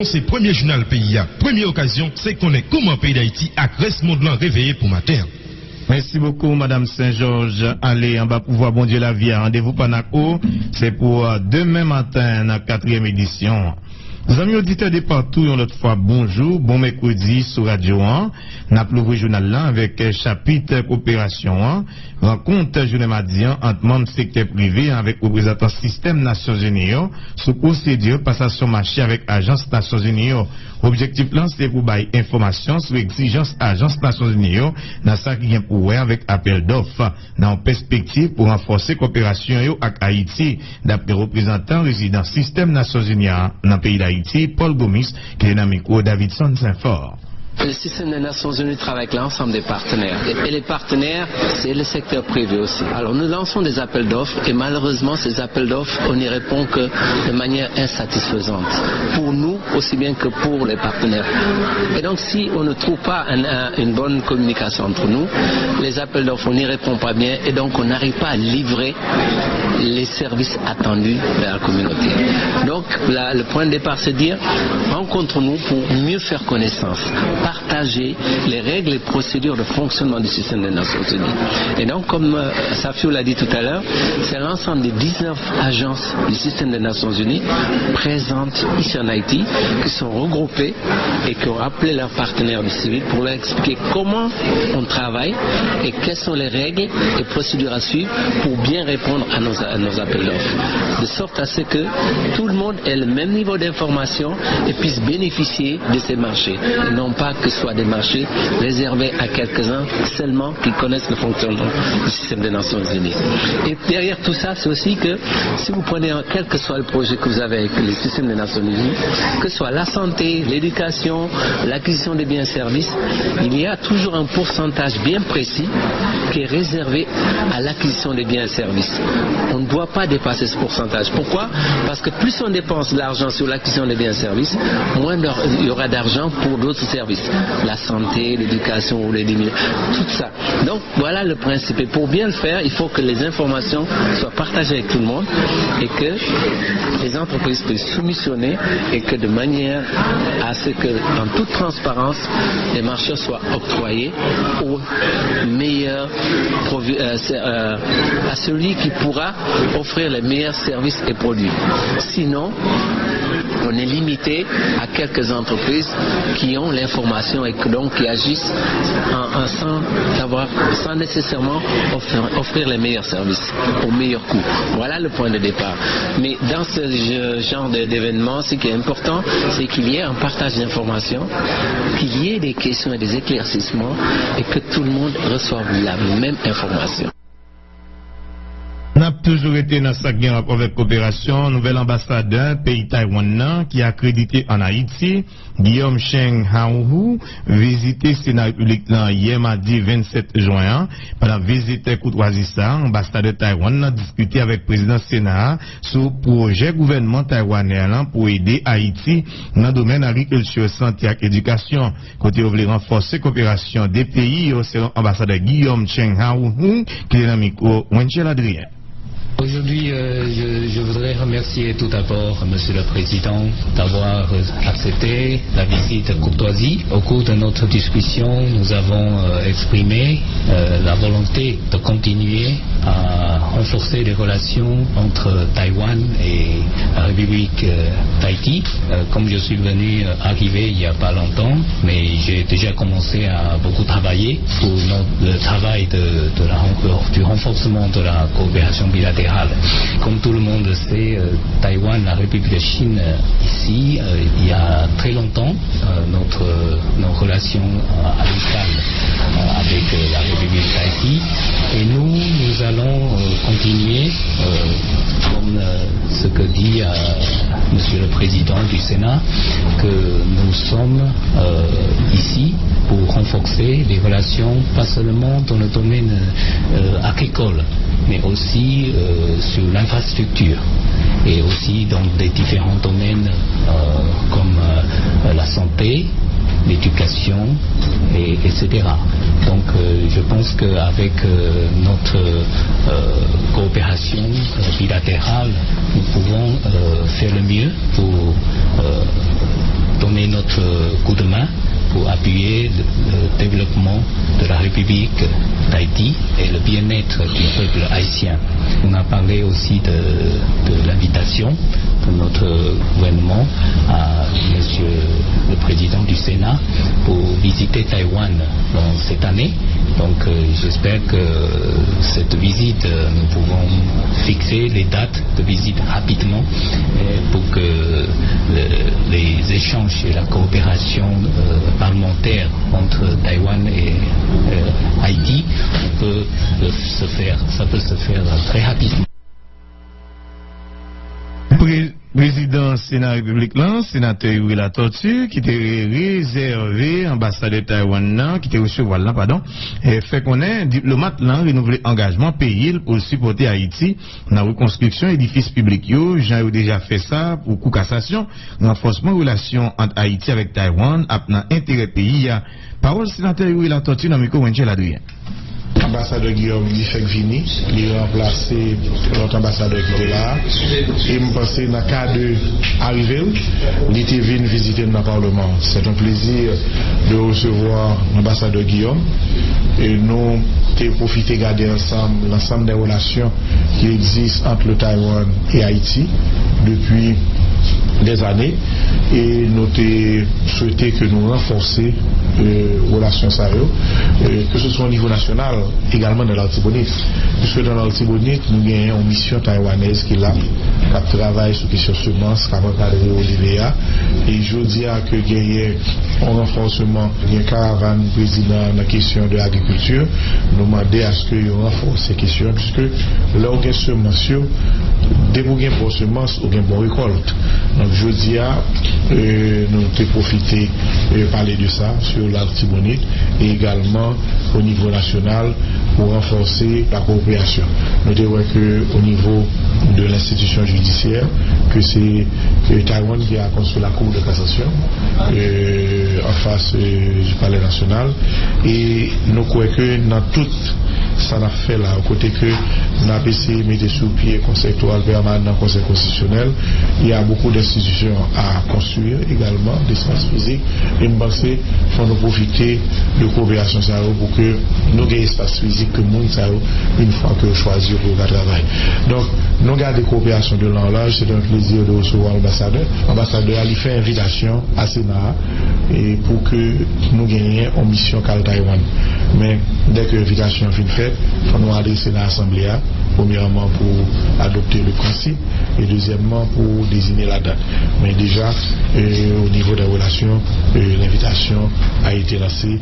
C'est le premier journal pays. Première occasion, c'est qu'on est comment pays d'Haïti a reste monde réveillé pour matin. Merci beaucoup, Madame Saint-Georges. Allez, on va pouvoir bon Dieu la vie. Rendez-vous Panaco. C'est pour demain matin, la 4e édition. Les amis auditeurs de partout, une autre fois, bonjour, bon mercredi sur Radio 1. N'a plus journal là avec chapitre coopération 1. Rencontre journée mardi entre membres secteur privé avec représentants système Nations Unies sous procédure passation marché avec agence Nations Unies. Objectif là c'est pour bailler information sur exigence agence Nations Unies dans ça qui vient pour avec appel d'offres dans perspective pour renforcer coopération avec Haïti d'après représentant résident système Nations Unies dans le pays d'Haïti Paul Gomis qui est dans le micro Davidson Saint-Fort. Le système des Nations Unies travaille avec l'ensemble des partenaires. Et les partenaires, c'est le secteur privé aussi. Alors nous lançons des appels d'offres et malheureusement ces appels d'offres, on n'y répond que de manière insatisfaisante. Pour nous, aussi bien que pour les partenaires. Et donc si on ne trouve pas une bonne communication entre nous, les appels d'offres, on n'y répond pas bien et donc on n'arrive pas à livrer les services attendus vers la communauté. Donc là, le point de départ, c'est de dire, rencontrons-nous pour mieux faire connaissance. Partager les règles et procédures de fonctionnement du système des Nations Unies. Et donc, comme Safio l'a dit tout à l'heure, c'est l'ensemble des 19 agences du système des Nations Unies présentes ici en Haïti qui sont regroupées et qui ont appelé leurs partenaires du civil pour leur expliquer comment on travaille et quelles sont les règles et procédures à suivre pour bien répondre à nos appels d'offres. De sorte à ce que tout le monde ait le même niveau d'information et puisse bénéficier de ces marchés. Et non pas que ce soit des marchés réservés à quelques-uns seulement qui connaissent le fonctionnement du système des Nations Unies. Et derrière tout ça, c'est aussi que si vous prenez quel que soit le projet que vous avez avec le système des Nations Unies, que ce soit la santé, l'éducation, l'acquisition des biens et services, il y a toujours un pourcentage bien précis qui est réservé à l'acquisition des biens et services. On ne doit pas dépasser ce pourcentage. Pourquoi? Parce que plus on dépense de l'argent sur l'acquisition des biens et services, moins il y aura d'argent pour d'autres services, la santé, l'éducation ou les limites, tout ça. Donc voilà le principe. Et pour bien le faire, il faut que les informations soient partagées avec tout le monde et que les entreprises puissent soumissionner et que de manière à ce que, en toute transparence, les marchés soient octroyés au meilleur à celui qui pourra offrir les meilleurs services et produits. Sinon, on est limité à quelques entreprises qui ont l'information et donc qui agissent sans nécessairement offrir les meilleurs services au meilleur coût. Voilà le point de départ. Mais dans ce genre d'événement, ce qui est important, c'est qu'il y ait un partage d'informations, qu'il y ait des questions et des éclaircissements et que tout le monde reçoive la même information. On a toujours été dans sa guerre avec coopération, nouvel ambassadeur pays Taïwan qui a accrédité en Haïti, Guillaume Cheng Haohu, visité Sénat République hier mardi 27 juin. Pendant visite courtoisissa, ambassadeur Taïwan a discuté avec le président Sénat sur le projet gouvernement taïwanais pour aider Haïti dans le domaine agriculture, santé et éducation. Côté on veut renforcer coopération des pays, selon ambassadeur Guillaume Cheng Haohu, qui est dans le micro, Wenchel Adrien. Aujourd'hui, je voudrais remercier tout d'abord Monsieur le Président d'avoir accepté la visite courtoisie. Au cours de notre discussion, nous avons exprimé la volonté de continuer à renforcer les relations entre Taïwan et la République d'Haïti. Comme je suis arrivé il n'y a pas longtemps, mais j'ai déjà commencé à beaucoup travailler pour le travail du renforcement de la coopération bilatérale. Comme tout le monde le sait, Taïwan, la République de Chine, ici, il y a très longtemps, nos relations amicales avec la République d'Haïti. Et nous allons continuer, comme ce que dit Monsieur le Président du Sénat, que nous sommes ici pour renforcer les relations, pas seulement dans le domaine agricole, mais aussi sur l'infrastructure et aussi dans des différents domaines comme la santé, l'éducation, etc. Donc je pense qu'avec notre coopération bilatérale, nous pouvons faire le mieux pour notre coup de main pour appuyer le développement de la République d'Haïti et le bien-être du peuple haïtien. On a parlé aussi de l'invitation de notre gouvernement à Monsieur le Président du Sénat pour visiter Taïwan dans cette année. Donc j'espère que cette visite, nous pouvons fixer les dates de visite rapidement pour que les échanges et la coopération parlementaire entre Taïwan et Haïti ça peut se faire très rapidement. Président Sénat République là, sénateur Yuri La Tortue, qui était réservé ambassadeur Taïwan qui était recevoir là, pardon, et fait qu'on est diplomate là, renouvelé engagement pays pour supporter Haïti dans la reconstruction édifice public yo, j'ai déjà fait ça pour coup cassation, renforcement relation entre Haïti avec Taïwan, dans intérêt pays. Parole sénateur Yuri La Tortue dans micro Wenchel Adrien. Ambassadeur Guillaume Guifek Vini, il a remplacé notre ambassadeur qui était là. Et je pense que dans le cas d'arriver, il était venu visiter dans le Parlement. C'est un plaisir de recevoir l'ambassadeur Guillaume. Et nous avons profité de garder ensemble l'ensemble des relations qui existent entre le Taïwan et Haïti depuis des années. Et nous avons souhaité que nous renforcions les relations sérieuses, que ce soit au niveau national, également dans l'Artibonite. Puisque dans l'Artibonite, nous avons une mission taïwanaise qui est là, qui travaille sur la question de semences, qui a parlé au l'IVA. Et je dis que il y a un renforcement, il y a un caravane président dans la question de l'agriculture. Nous demandons à ce qu'il renforce ces questions, puisque là, on a semences, dès que vous avez une semence, vous avez une bonne récolte. Donc je dis nous avons profité de parler de ça sur l'Artibonite et également au niveau national pour renforcer la coopération. Nous devons qu'au niveau de l'institution judiciaire, que c'est Taïwan qui a construit la Cour de cassation en face du Palais national, et nous croyons que dans tout ça n'a fait là, au côté que nous avons essayé de mettre sous pied conceptuel permanent, conseil constitutionnel, il y a beaucoup d'institutions à construire également, d'espace physique, et nous pensons qu'il faut nous profiter de coopération pour que nous ayons espace physique que nous avons une fois que nous choisissons pour le travail. Donc, nous gardons des coopérations de l'enlage, c'est un plaisir de recevoir l'ambassadeur. L'ambassadeur a fait invitation à Sénat et pour que nous gagnions en mission qu'à Taïwan. Mais dès que l'invitation est faite, il faut nous adresser à l'Assemblée, premièrement pour adopter le principe et deuxièmement pour désigner la date. Mais déjà, au niveau des relations, l'invitation a été lancée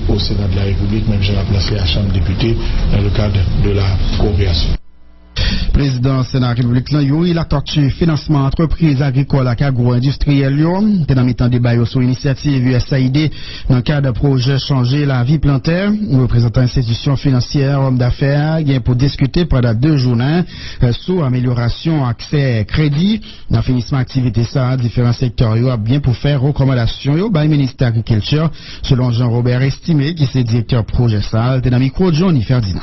au Sénat de la République, même j'ai placé à la Chambre des députés dans le cadre de la coopération. Président Sénat République Yuri La Tortue, financement entreprise agricole et agro-industrielle, t'es dans le temps débat sur l'initiative USAID dans le cadre de projet changer la vie plantaire. Nous représentons institutions financières, hommes d'affaires, pour discuter pendant 2 journées sur amélioration accès crédit, dans finissement activité ça, différents secteurs, bien pour faire recommandations au ministère de l'Agriculture, selon Jean-Robert Estimé, qui est directeur projet ça, t'es dans le micro de Johnny Ferdinand.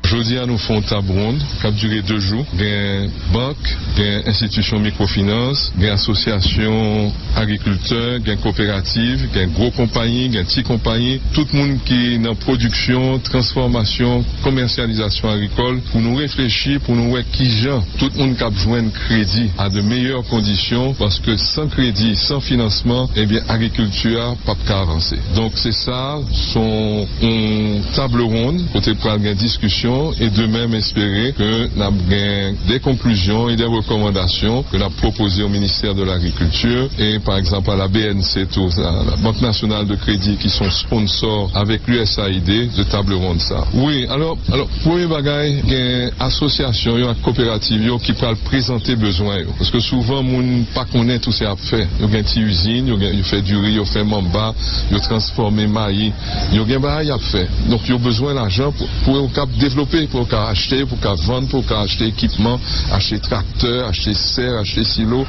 Jeudi, nous faisons une table ronde qui a duré 2 jours. Il y a une banque, il y a une institution microfinance, il y a une association agriculteurs, il y a une coopérative, il y a une grosse compagnie, il y a une petite compagnie. Tout le monde qui est dans production, transformation, commercialisation agricole, pour nous réfléchir, pour nous voir qui genre. Tout le monde qui a besoin de crédit à de meilleures conditions, parce que sans crédit, sans financement, eh bien, agriculture n'a pas avancer. Donc c'est ça, son table ronde, côté pour une discussion. Et de même espérer que nous avons des conclusions et des recommandations que nous avons proposées au ministère de l'Agriculture et par exemple à la BNC, la Banque Nationale de Crédit qui sont sponsors avec l'USAID de table ronde ça. Oui, alors pour les bagailles, il y a une association, une coopérative qui peut présenter besoin. Parce que souvent, on ne pas connaît tout ce qu'on fait. Il y a une usine, il fait du riz, il fait mamba, il transforme maïs, il y a un bagage à faire. Donc il y a besoin d'argent pour développer développer, pour qu'à acheter, pour qu'à vendre, pour qu'à acheter équipement, acheter tracteur, acheter serre, acheter silo.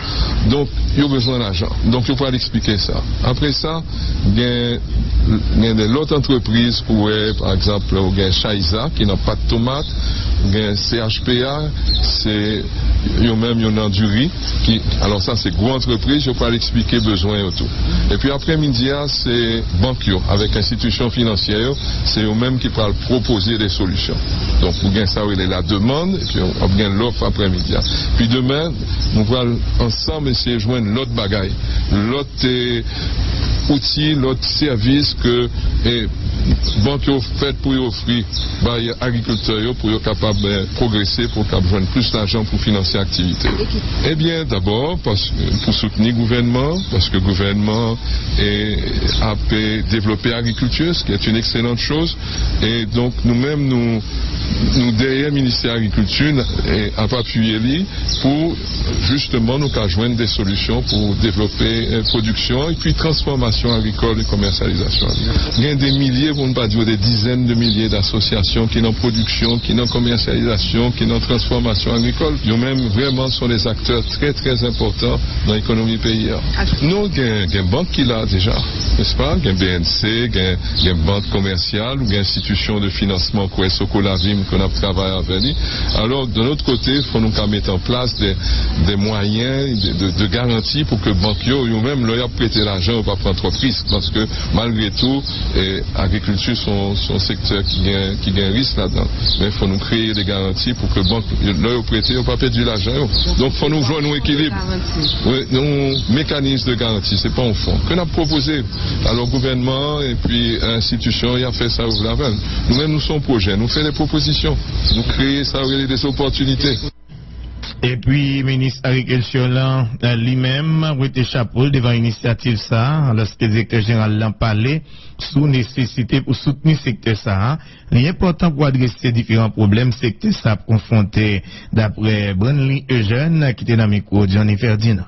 Donc, il y a besoin d'argent. Donc, il faut expliquer ça. Après ça, il y a d'autres entreprises pour, par exemple, il y a Chaiza qui n'a pas de tomates, il y a CHPA, c'est même il y a du riz. Alors ça, c'est gros entreprise, je peux l'expliquer besoin et tout. Et puis après-midi, c'est Banquio, avec institutions financières, c'est eux-mêmes qui peuvent proposer des solutions. Donc, vous gagnez ça, il y a la demande, et puis on gagne l'offre après-midi. Puis demain, nous allons ensemble essayer de joindre l'autre bagaille, l'autre outil, l'autre service que banque fait pour offrir aux agriculteurs pour être capable de progresser, pour qu'ils joignent plus d'argent pour financer l'activité. Eh bien, d'abord, pour soutenir le gouvernement, parce que le gouvernement a développé l'agriculture, ce qui est une excellente chose. Et donc, nous-mêmes, nous derrière le ministère de l'Agriculture, a appuyé lui pour justement nous joindre des solutions pour développer production et puis transformation agricole et commercialisation. Il y a des milliers, pour ne pas dire des dizaines de milliers d'associations qui sont en production, qui sont en commercialisation, qui sont en transformation agricole. Ils même vraiment sont des acteurs très très importants dans l'économie paysanne. Nous, il y a une banque qui l'a déjà, n'est-ce pas? Il y a un BNC, il y a une banque commerciale, ou il y a une institution de financement comme Socolavim qu'on a travaillé avec lui. Alors, de l'autre côté, il faut nous mettre en place des moyens de garantie pour que les banques ou même leur prêter l'argent ou pas prendre trop de risques, parce que malgré tout, l'agriculture sont un secteur qui gagne risque là-dedans. Mais il faut nous créer des garanties pour que les banques leur prêter ou pas perdre l'argent. Donc, il faut nous jouer un équilibre. Oui, nos mécanismes de garantie, c'est pas un fonds. Que nous avons proposé à leur gouvernement et puis à l'institution, il a fait ça au Laval. Nous-mêmes, nous sommes projets, nous faisons des propositions, nous créons ça, des opportunités. Et puis, ministre Agriculture lui-même a été chapeau devant l'initiative ça, lorsque le directeur général l'a parlé, sous nécessité pour soutenir le secteur ça. L'important pour adresser différents problèmes, secteur ça confronté, d'après Brunly Eugène, qui était dans le micro de Johnny Ferdinand.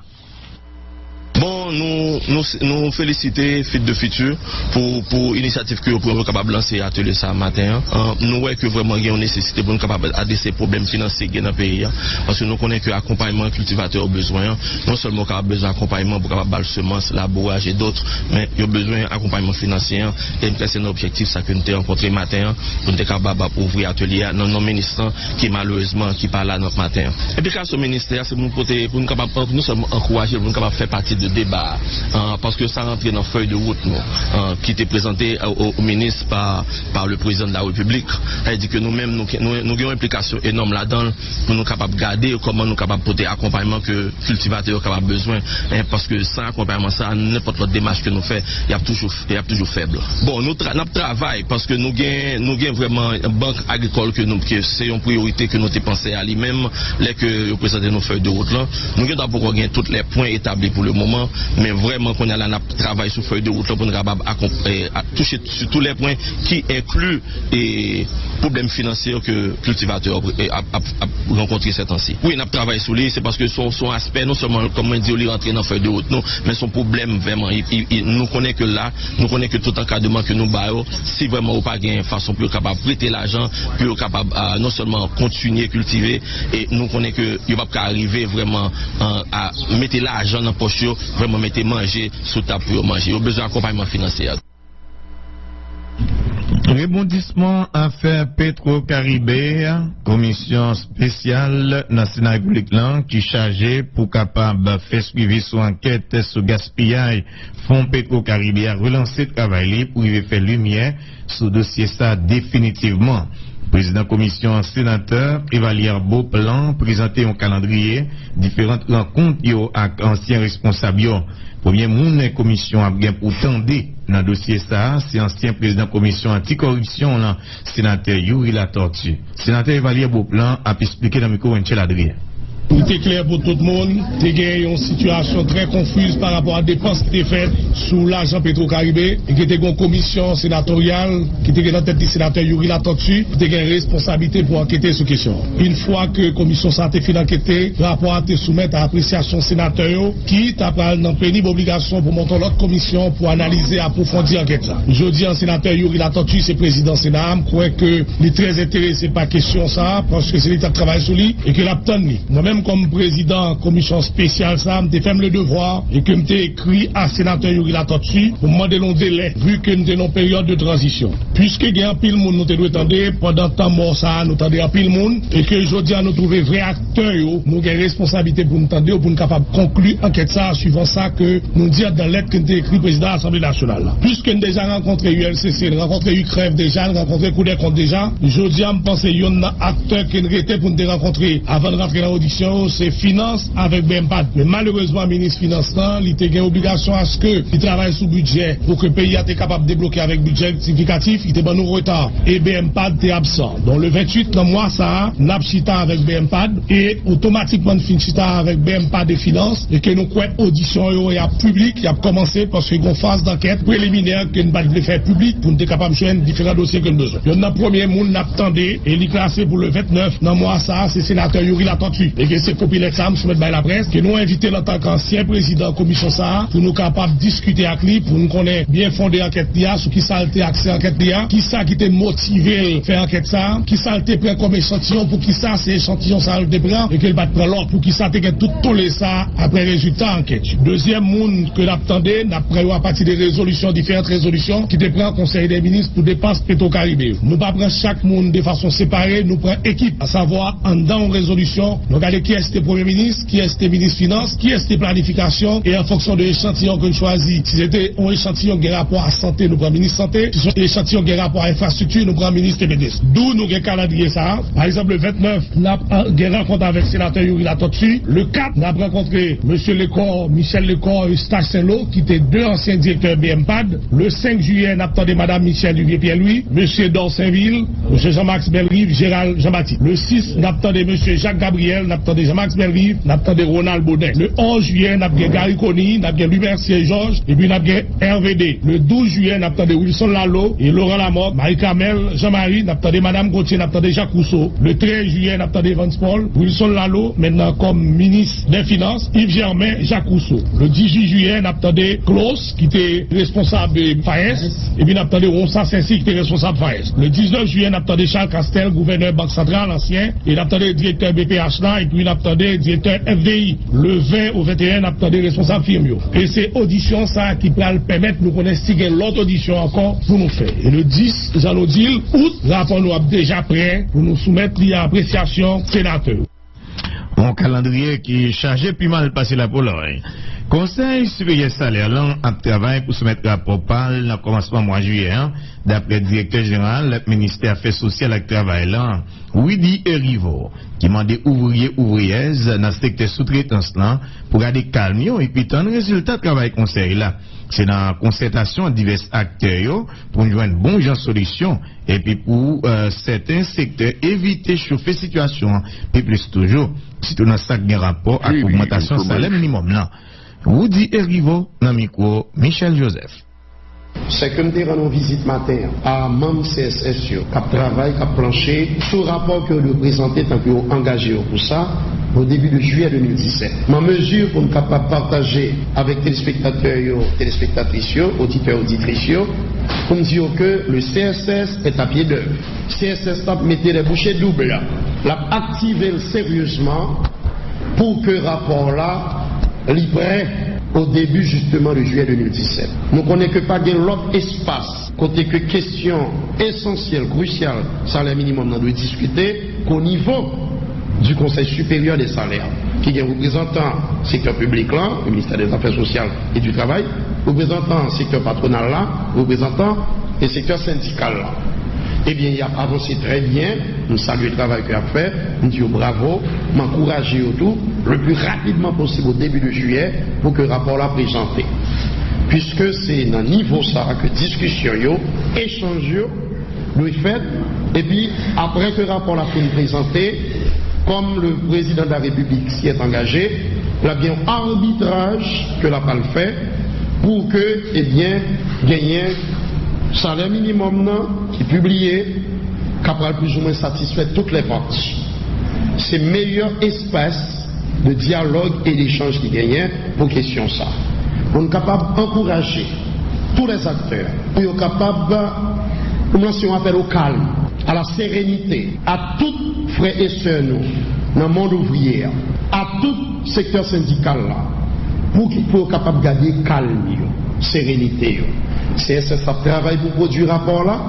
Bon, nous féliciter Fit de Futur pour l'initiative que nous sommes capables de lancer atelier ça matin. Nous voyons que vraiment il y a une nécessité pour nous capables d'adresser les problèmes financiers dans le pays. Parce que nous connaissons que l'accompagnement cultivateur a besoin. Non seulement qu'il a besoin d'accompagnement pour capable de semences, labourage et d'autres, mais il y a besoin d'accompagnement financier. Et c'est un objectif ça que nous avons rencontré matin pour nous capables d'ouvrir atelier dans nos ministres qui malheureusement qui parlent là notre matin. Et puis grâce au ministère, c'est pour nous capables nous sommes encourager pour nous capables faire partie de débat parce que ça rentre dans la feuille de route qui était présentée au ministre par le président de la République. Elle dit que nous-mêmes nous avons une implication énorme là-dedans pour nous capables de garder comment nous capables de porter accompagnement que cultivateurs ont besoin parce que sans accompagnement ça n'importe quelle démarche que nous faisons il y a toujours faible. Bon nous travaillons parce que nous avons vraiment une banque agricole que c'est une priorité que nous avons pensé à lui-même les que présenter nos feuilles de route là. Nous avons d'abord gagné tous les points établis pour le moment. Mais vraiment qu'on a là travail sur feuille de route pour nous capable à toucher sur tous les points qui incluent les problèmes financiers que cultivateurs a rencontré ces temps-ci. Oui, on a travaillé sur lui, c'est parce que son aspect non seulement comme on dit il rentrer dans feuille de route non, mais son problème vraiment nous connaît que là, nous connaît que tout encadrement que nous baillons, si vraiment ou pas gain façon pour capable prêter l'argent, pour capable non seulement continuer à cultiver et nous connaît que il va pas arriver vraiment à mettre l'argent dans poche vraiment mettez manger sous table pour manger. Il y a besoin d'accompagnement financier. Rebondissement affaire Petro-Caribé, commission spéciale nationale République qui chargée pour capable faire suivi sur enquête sur gaspillage fonds Petro-Caribé a relancé le travail pour y faire lumière sur dossier ça définitivement. Président commission sénateur Evalier Beauplan présenté un calendrier différentes rencontres avec anciens responsables. Premier monde commission a bien pour tendre dans dossier ça, c'est ancien président commission anticorruption là, sénateur Yuri La Tortue. Sénateur Evalier Beauplan a expliqué dans le micro Michel Adrien. Tout est clair pour tout le monde. Il y a une situation très confuse par rapport à des dépenses qui étaient faites sous l'argent Petro-Caribé et qui était une commission sénatoriale qui était dans la tête du sénateur Yuri Latortue qui était une responsabilité pour enquêter sur question. Une fois que la commission santé fait enquêter, le rapport a été soumis à appréciation sénateur qui t'a dans pénible obligation pour monter l'autre commission pour analyser, approfondir l'enquête. Je dis en sénateur Yuri Latortue, c'est président Sénat, je crois que il est très intéressé par la question ça parce que c'est l'État qui travaille sur lui et que l'abtend. Moi-même comme président commission spéciale ça, je fait le devoir et que je écrit à sénateur Yuri Latortue pour demander long délai vu que nous sommes en période de transition. Puisque il y a un pile monde nous devons attendre pendant temps mort ça nous attendons un pile monde et que aujourd'hui nous trouver vrai acteur nous avons responsabilité pour nous attendre pour nous capable conclure enquête ça suivant ça que nous disons dans lettre que nous avons écrit président de l'Assemblée nationale. Puisque nous déjà rencontré ULCC, nous rencontré UCREV déjà, nous rencontré Coup des comptes déjà, aujourd'hui je pense qu'il y a un acteur qui nous était pour nous rencontrer avant de rentrer dans l'audition, c'est finance avec BMPAD. Mais malheureusement, le ministre finance il a une obligation à ce que il travaille sous budget pour que le pays soit capable de débloquer avec budget significatif, il était dans nos retard. Et BMPAD est absent. Donc le 28 dans mois ça, nous avons chita avec BMPAD et automatiquement nous finissons chita avec BMPAD et finance et que nous croyons audition et à public, il a commencé parce qu'il y a une phase d'enquête préliminaire que nous devons faire public pour nous être capable de faire différents dossiers que nous besoin. Il y a un premier monde n'attendait et il est classé pour le 29 dans mois ça, c'est sénateur Yuri Latortue. Et que c'est copie l'examen soumettre par la presse que nous invité en tant qu'ancien président commission ça pour nous capables de discuter avec lui pour nous connaître bien fondé enquête là sur qui ça a été accès enquête là, qui ça qui était motivé faire enquête ça, qui ça a été pris comme échantillon pour qui ça c'est échantillon ça le prend et qu'il va prendre l'autre pour qui ça a tout toller ça après résultat enquête. Deuxième monde que l'attendait n'a pris à partir des résolutions différentes résolutions qui te prend conseil des ministres pour dépenses Petro-Caribé. Nous pas prendre chaque monde de façon séparée, nous prenons équipe à savoir en dans résolution, nous regardons qui est le premier ministre, qui est le ministre finance, qui est le planification et en fonction de l'échantillon que nous choisissons. Si c'était un échantillon qui a rapport à santé, nous prenons ministre santé. Si c'est un échantillon qui a rapport à infrastructure, nous prenons ministre TPDS. D'où nous avons calendrier ça. Par exemple, le 29, nous avons rencontré avec le sénateur Yuri Latortue. Le 4, nous avons rencontré M. Lecor, Michel Lecor et Eustache Saint-Lô, qui étaient deux anciens directeurs BMPAD. Le 5 juillet, nous avons attendu Mme Michel Duvier-Pierre-Louis, M. Dorsainville, M. Jean-Max Belrive, Gérald Jean-Baptiste. Le 6, nous avons attendu M. Jacques Gabriel, nous avons attendu Jean-Max Belrive, nous avons attendu Ronald Baudet. Le 11 juillet, nous avons Gary Conny, nous avons Louis Mercier Georges, et puis nous avons RVD. Le 12 juillet, nous avons attendu Wilson Lalo et Laurent Lamotte, Marie-Camel, Jean-Marie, nous avons attendu Mme Gauthier, nous avons attendu Jacques Rousseau. Le 13 juillet, nous avons attendu Vance Paul, Wilson Lalo, maintenant comme ministre des Finances, Yves Germain, Jacques Rousseau. Le 18 juillet, nous avons attendu Klaus, qui était responsable de FAES, et puis nous avons attendu Ronsa Saint-Cyr, qui était responsable de FAES. Le 19 juillet, nous avons attendu Charles Castel, gouverneur Banque Centrale, ancien, et nous avons attendu directeur BPH là, et puis nous avons attendu directeur FDI. Le 20 au 21, nous avons attendu responsable Firmio. Et c'est audition ça qui peut le permettre de nous connaître si l'autre audition encore pour nous faire. Et le 10, j'allais dire, août, rapport nous a déjà prêt pour nous soumettre l'appréciation sénateur. Un calendrier qui est chargé puis mal passé la Pologne. Conseil supérieur salaire là a travaillé pour soumettre rapport PAL dans le commencement mois juillet. D'après le directeur général, le ministère Affaires sociales et travail là, Widi Erivo, qui m'a dit ouvriers dans le secteur sous-traitance là pour garder calme et puis tant résultat de travail conseil là. C'est dans la concertation de divers acteurs pour nous joindre bon genre solution et puis pour certains secteurs éviter chauffer situation puis plus toujours si tout dans ça qui a rapport à l'augmentation salaire minimum là. Woody Erivo dans micro Michel Joseph. C'est que nous rendons visite matin à membre CSS qui travaille, qui planché sur le rapport que nous présentons tant que nous engagé pour ça au début de juillet 2017. Ma mesure pour nous capable partager avec téléspectateurs, téléspectatrices, auditeurs, auditrices, pour nous dire que le CSS est à pied d'œuvre. CSS a mis les bouchées doubles, l'a activé sérieusement pour que le rapport là libre au début justement de juillet 2017. Nous connaissons que pas de l'autre espace, côté que question essentielle, cruciale, salaire minimum, nous devons discuter qu'au niveau du Conseil supérieur des salaires, qui est représentant secteur public là, le ministère des Affaires sociales et du Travail, représentant secteur patronal là, représentant le secteur syndical là. Eh bien, il a avancé très bien. Nous saluons le travail qu'il a fait. Nous disons bravo. M'encourager autour le plus rapidement possible au début de juillet pour que le rapport là présenté. Puisque c'est dans le niveau ça que discussion, échange, nous fait. Et puis, après que le rapport là fini présenté, comme le président de la République s'y est engagé, il y a bien un arbitrage que la PAL fait pour que, eh bien, gagner salaire minimum qui est publié, qu'après plus ou moins satisfait toutes les parties. C'est meilleur espace de dialogue et d'échange qui gagne pour question ça. On est capable d'encourager tous les acteurs, pour être capable de lancer un appel au calme, à la sérénité, à tous frères et sœurs nous, dans le monde ouvrier, à tout secteur syndical là, pour qu'ils soient capables de garder calme, sérénité. CSS a travaillé pour produire un rapport là.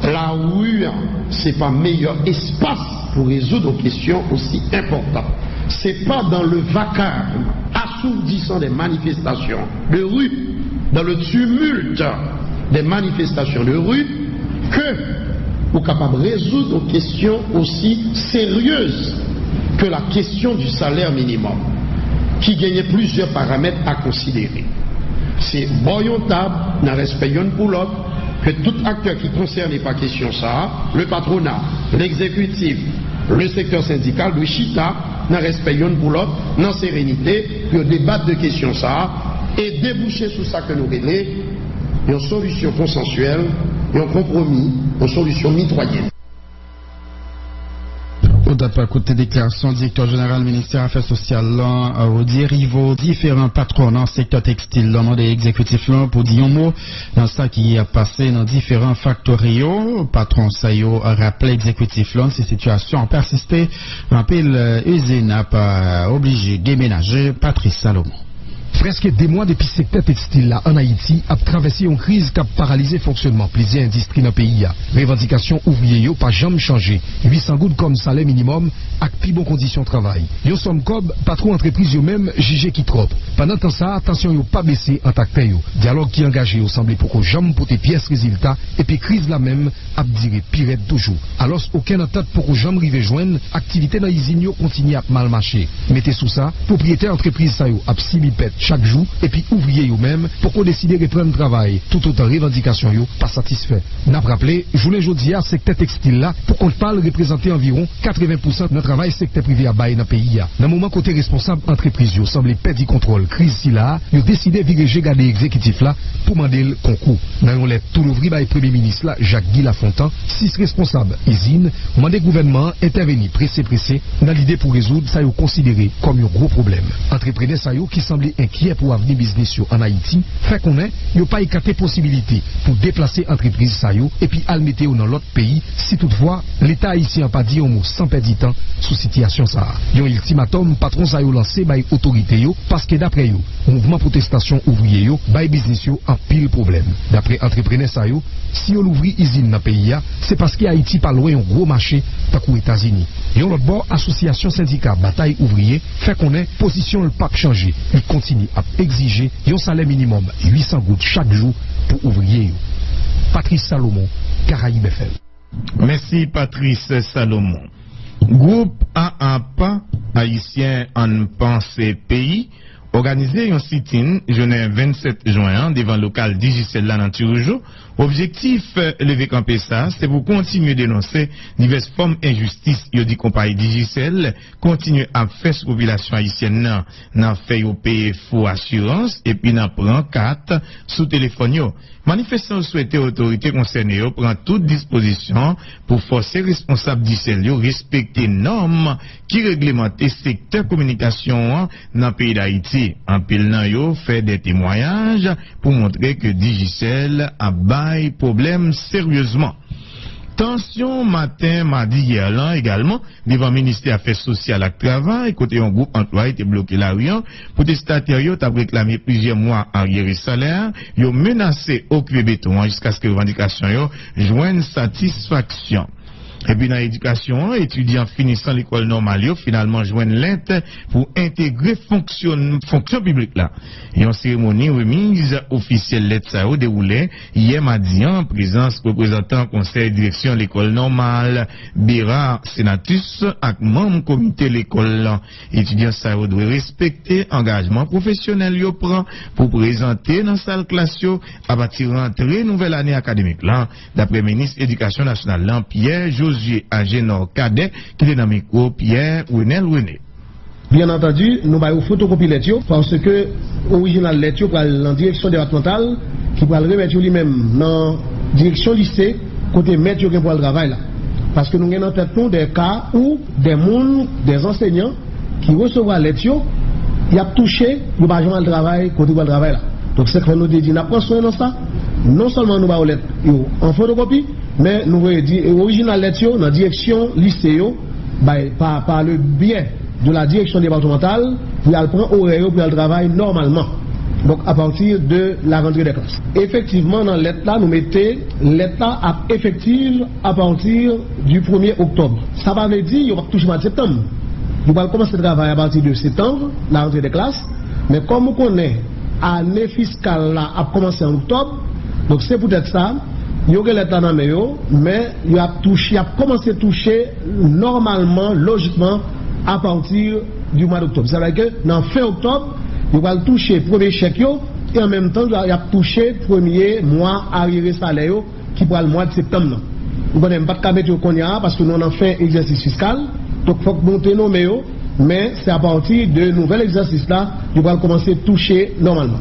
La rue, c'est pas meilleur espace pour résoudre des questions aussi importantes. C'est pas dans le vacarme assourdissant des manifestations de rue, dans le tumulte des manifestations de rue, que vous êtes capable de résoudre des questions aussi sérieuses que la question du salaire minimum, qui gagne plusieurs paramètres à considérer. C'est boyantable, dans respect une pour l'autre, que tout acteur qui concerne pas question ça, le patronat, l'exécutif, le secteur syndical, le chita, dans respect une pour l'autre, dans sérénité, pour débattre de questions ça, et déboucher sur ça que nous réglons, une solution consensuelle, et un compromis, une solution mitoyenne. D'après côté déclaration, directeur général ministère Affaires sociales au dérive différents patrons dans le secteur textile, dans des exécutifs pour dire un mot dans ça qui a passé dans différents factoriaux. Patron Sayo a rappelé exécutif là, ces situations ont persisté. Rappel usine n'a pas obligé de déménager. Patrice Salomon. Presque des mois depuis le secteur textile là en Haïti a traversé une crise qui a paralysé le fonctionnement plusieurs industries dans le pays. Revendication ouvrière pas jamais changé. 800 gouttes comme salaire minimum avec plus bonnes conditions de travail. Yo somme comme patron entreprise yo même jugé qui trop. Pendant temps ça, attention yo pas baissé en acteur yo. Dialogue qui engagé yo semblé pour que jamais porter pièce résultat et puis crise la même a duré pire toujours. Alors aucun entente pour que jamais rive joindre, activité dans usine yo continue à mal marcher. Mettez sous ça, propriétaire entreprise ça yo a 6000 pètes chaque jour et puis ouvrier yo même pour qu'on décide de reprendre travail tout autant revendication yo pas satisfait. N'a rappelé journée jodi a secteur textile là pour qu'on parle représenter environ 80% de travail secteur privé à bail dans pays a. Dans moment côté responsable entreprise yo semblé perdre contrôle crise si là, yo décidé virer garder exécutif là pour demander le concours. Dans on lettre tout l'ouvrier bail premier ministre là Jacques Guy Lafontaine, 6 responsables usine, mandé gouvernement intervenir pressé dans l'idée pour résoudre ça yo considéré comme un gros problème. Entrepreneur ça yo qui semblait inquiet pour avenir business en Haïti, fait qu'on est, yo pas écarté possibilité pour déplacer entreprise ça yo et puis al mettre dans l'autre pays si toutefois l'État haïtien pas dit un mot sans perdre du temps sous situation ça. Yon ultimatum patron ça yo lancé by autorité yo parce que d'après yo, mouvement protestation ouvrier yo, by business yo en pile problème. D'après entrepreneur ça yo, si on ouvrit usine dans pays c'est parce que Haïti pas loin un gros marché tant qu'aux États-Unis. Yon l'autre bord association syndicale bataille ouvrier fait qu'on est position le pas changer. Il continue à exiger un salaire minimum 800 gouttes chaque jour pour ouvrier. Patrice Salomon, Caraïbes FM. Merci Patrice Salomon. Groupe AAPA, Haïtien en Pensée Pays, organisé un sit-in jeudi 27 juin devant le local Digicel là dans Tiroujo. Objectif lever camper ça, c'est pour continuer de dénoncer diverses formes d'injustice. Yo dit compagnie Digicel continue à faire cette population haïtienne nan fait yo payer faux assurance et puis nan prend carte sous téléphone yo. Manifestants souhaitaient autorités concernées yo prend toute disposition pour forcer responsables Digicel yo respecter normes qui réglementent secteur communication dans le pays d'Haïti. En pile nan yo fait des témoignages pour montrer que Digicel a problème sérieusement. Tension matin, mardi hier là également devant le ministère Affaires sociales et travail, côté un groupe employé était bloqué la rue. Protestataires ont réclamé plusieurs mois arriéré salaire, ils ont menacé occuper béton jusqu'à ce que les revendications joignent satisfaction. Et puis dans l'éducation, étudiants finissant l'école normale, finalement joignent l'INT pour intégrer fonction publique là. Et en cérémonie remise officielle lettre ça déroulée hier mardi en présence représentant conseil de direction de l'école normale, Béra Sénatus avec membre comité l'école. Étudiants ça doivent respecter engagement professionnel yo prend pour présenter dans salle classe yo à bâtir rentrée nouvelle année académique là. D'après ministre éducation nationale là Pierre Josué Agénor Cadet qui est dans le micro Pierre René. Bien entendu, nous avons photocopie lettre parce que original lettre pour la direction départementale qui va le remettre lui-même dans la direction lycée côté maître qui pour le travail là. Parce que nous avons en tête des cas où des enseignants qui reçoivent lettre, ils ont touché le bâtiment de travail côté pour le travail là. Donc c'est que nous dit nous prenons soin de ça. Non seulement nous avons lettre en photocopie, mais nous avons dit original lettre dans la direction lycée par le biais de la direction départementale pour aller prendre horaire pour aller travailler normalement. Donc à partir de la rentrée des classes. Effectivement, dans l'État, nous mettons l'État à effective à partir du 1er octobre. Ça va veut dire qu'il va toucher en septembre. Nous allons commencer le travail à partir de septembre, la rentrée des classes. Mais comme on connaît, l'année fiscale là a commencé en octobre, donc c'est peut-être ça. Il y a l'État dans le mais il a commencé à toucher normalement, logiquement, à partir du mois d'octobre. Ça veut dire que dans fin octobre, il va toucher le premier chèque et en même temps, il va toucher le premier mois arrivé salaire qui pourra le mois de septembre. Nous n'avons pas de mettre au parce que nous avons fait exercice fiscal. Donc il faut monter nos meilleurs, mais c'est à partir de nouvel exercice là, il va commencer à toucher normalement.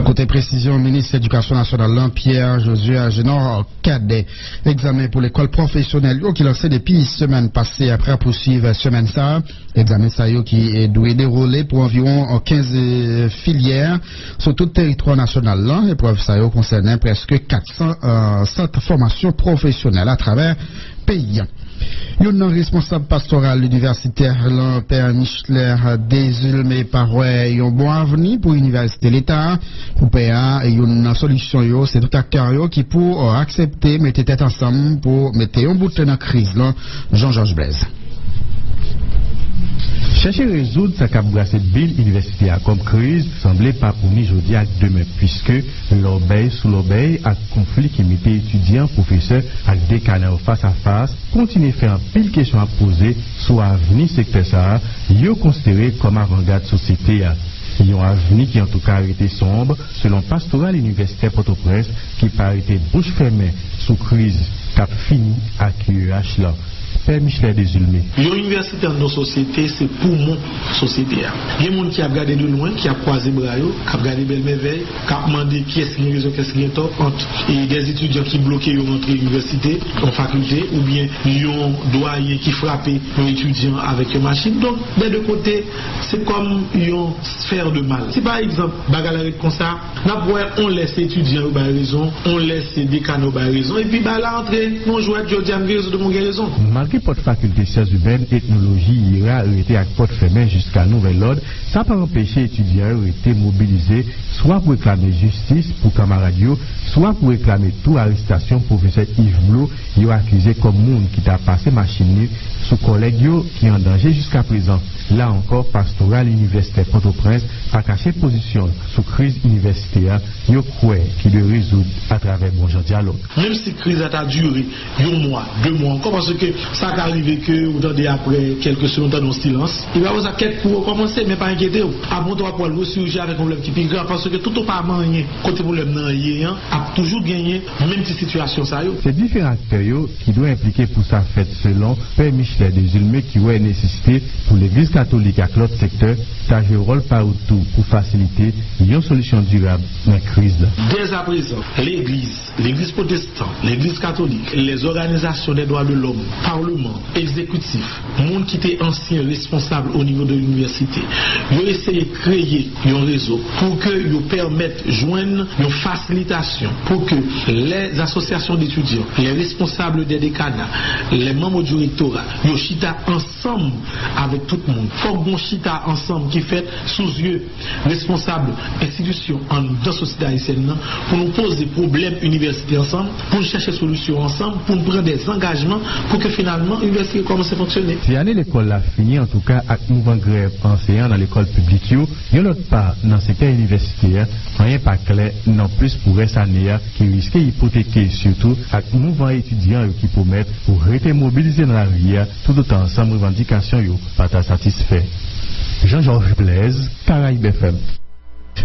Côté précision, ministre de l'Éducation nationale, Pierre Josué Agénor Cadet. L'examen pour l'école professionnelle qui lancé depuis semaine passée après poursuivre semaine ça. L'examen ça qui est doué déroulé pour environ 15 filières sur tout le territoire national. L'épreuve ça concernait presque 400 centres de formation professionnelle à travers le pays. Un responsable pastoral universitaire, Père Michler désulmé par un bon avenir pour l'université de l'État. Pour PA, une solution, c'est tout acteur qui pour accepter, mettre tête ensemble pour mettre un bout de la crise. Jean-Georges Blaise. Chercher résoudre sa cabrasse de ville universitaire comme crise semblait pas pour ni jeudi à demain puisque l'obéi sous l'obéi à conflit qui mettait étudiants, professeurs à décanaux face à face continue à faire un pile question à poser sur l'avenir secteur ça, yo considéré comme avant-garde société. Il y a un avenir qui en tout cas a été sombre selon pastoral universitaire Port-au-Prince qui paraît été bouche fermée sous crise cap fini à QEH là. Père Michel Désulmé. L'université dans nos sociétés, c'est pour mon société. Il y a des gens qui ont regardé de loin, qui ont croisé Braille, qui ont regardé Belle Merveille, qui ont demandé qui est-ce qui a raison, qu'est-ce qui est tort, et des étudiants qui bloquaient l'entrée à l'université, en faculté, ou bien un doyen qui frappait un étudiant avec une machine. Donc, des deux côtés, c'est comme une sphère de mal. Si par exemple, bagarre comme ça, on laisse les étudiants avoir raison, on laisse les décanaux avoir raison, et puis là, l'entrée, on joue à Jordan raison de mon raison. Malgré porte faculté sciences urbaines, ethnologie, IRA a été à porte fermée jusqu'à nouvel ordre, ça n'a pas empêché étudiants à été mobilisés soit pour réclamer justice pour camarades, soit pour réclamer toute arrestation professeur Yves Blou, il a accusé comme monde qui t'a passé machine sous collègue qui est en danger jusqu'à présent. Là encore, pastoral universitaire Port-au-Prince a caché position sous crise universitaire, il croit qu'il doit résoudre à travers bon dialogue. Même si la crise a duré 1 mois, 2 mois encore, parce que ça a arrivé que vous entendez après quelques secondes dans silence, il va vous inquiéter pour recommencer, mais pas inquiéter. Avant de pouvoir le sujet avec un problème qui est grave, parce que tout au pas manier, côté problème a toujours gagné, même si situation ça. C'est différents acteurs qui doivent impliquer pour sa fête selon Père Michel Désulmé qui a nécessité pour l'Église catholique à l'autre secteur d'avoir un rôle partout pour faciliter une solution durable dans la crise. Dès à présent, l'Église protestante, l'Église catholique, les organisations des droits de l'homme, Parlement, exécutif, monde qui était ancien responsable au niveau de l'université, ils ont essayé de créer un réseau pour que ils permettent de joindre une facilitation pour que les associations d'étudiants, les responsables des décanats, les membres du rectorat, ils chita ensemble avec tout le monde. Faut qu'on chita ensemble qui fait sous yeux responsables institutions dans la société haïtienne pour nous poser des problèmes universitaires ensemble, pour nous chercher des solutions ensemble, pour nous prendre des engagements pour que finalement l'université commence à fonctionner. Si l'année l'école a fini, en tout cas, avec mouvement grève enseignant dans l'école publique, il y a l'autre part dans le secteur universitaire, rien pas clair non plus pour cette année qui risque d'hypothéquer surtout avec mouvement étudiant qui promettent pour rester mobilisés dans la vie, tout autant sans revendication pas satisfait. Jean-Georges Blaise, Caraïbes FM.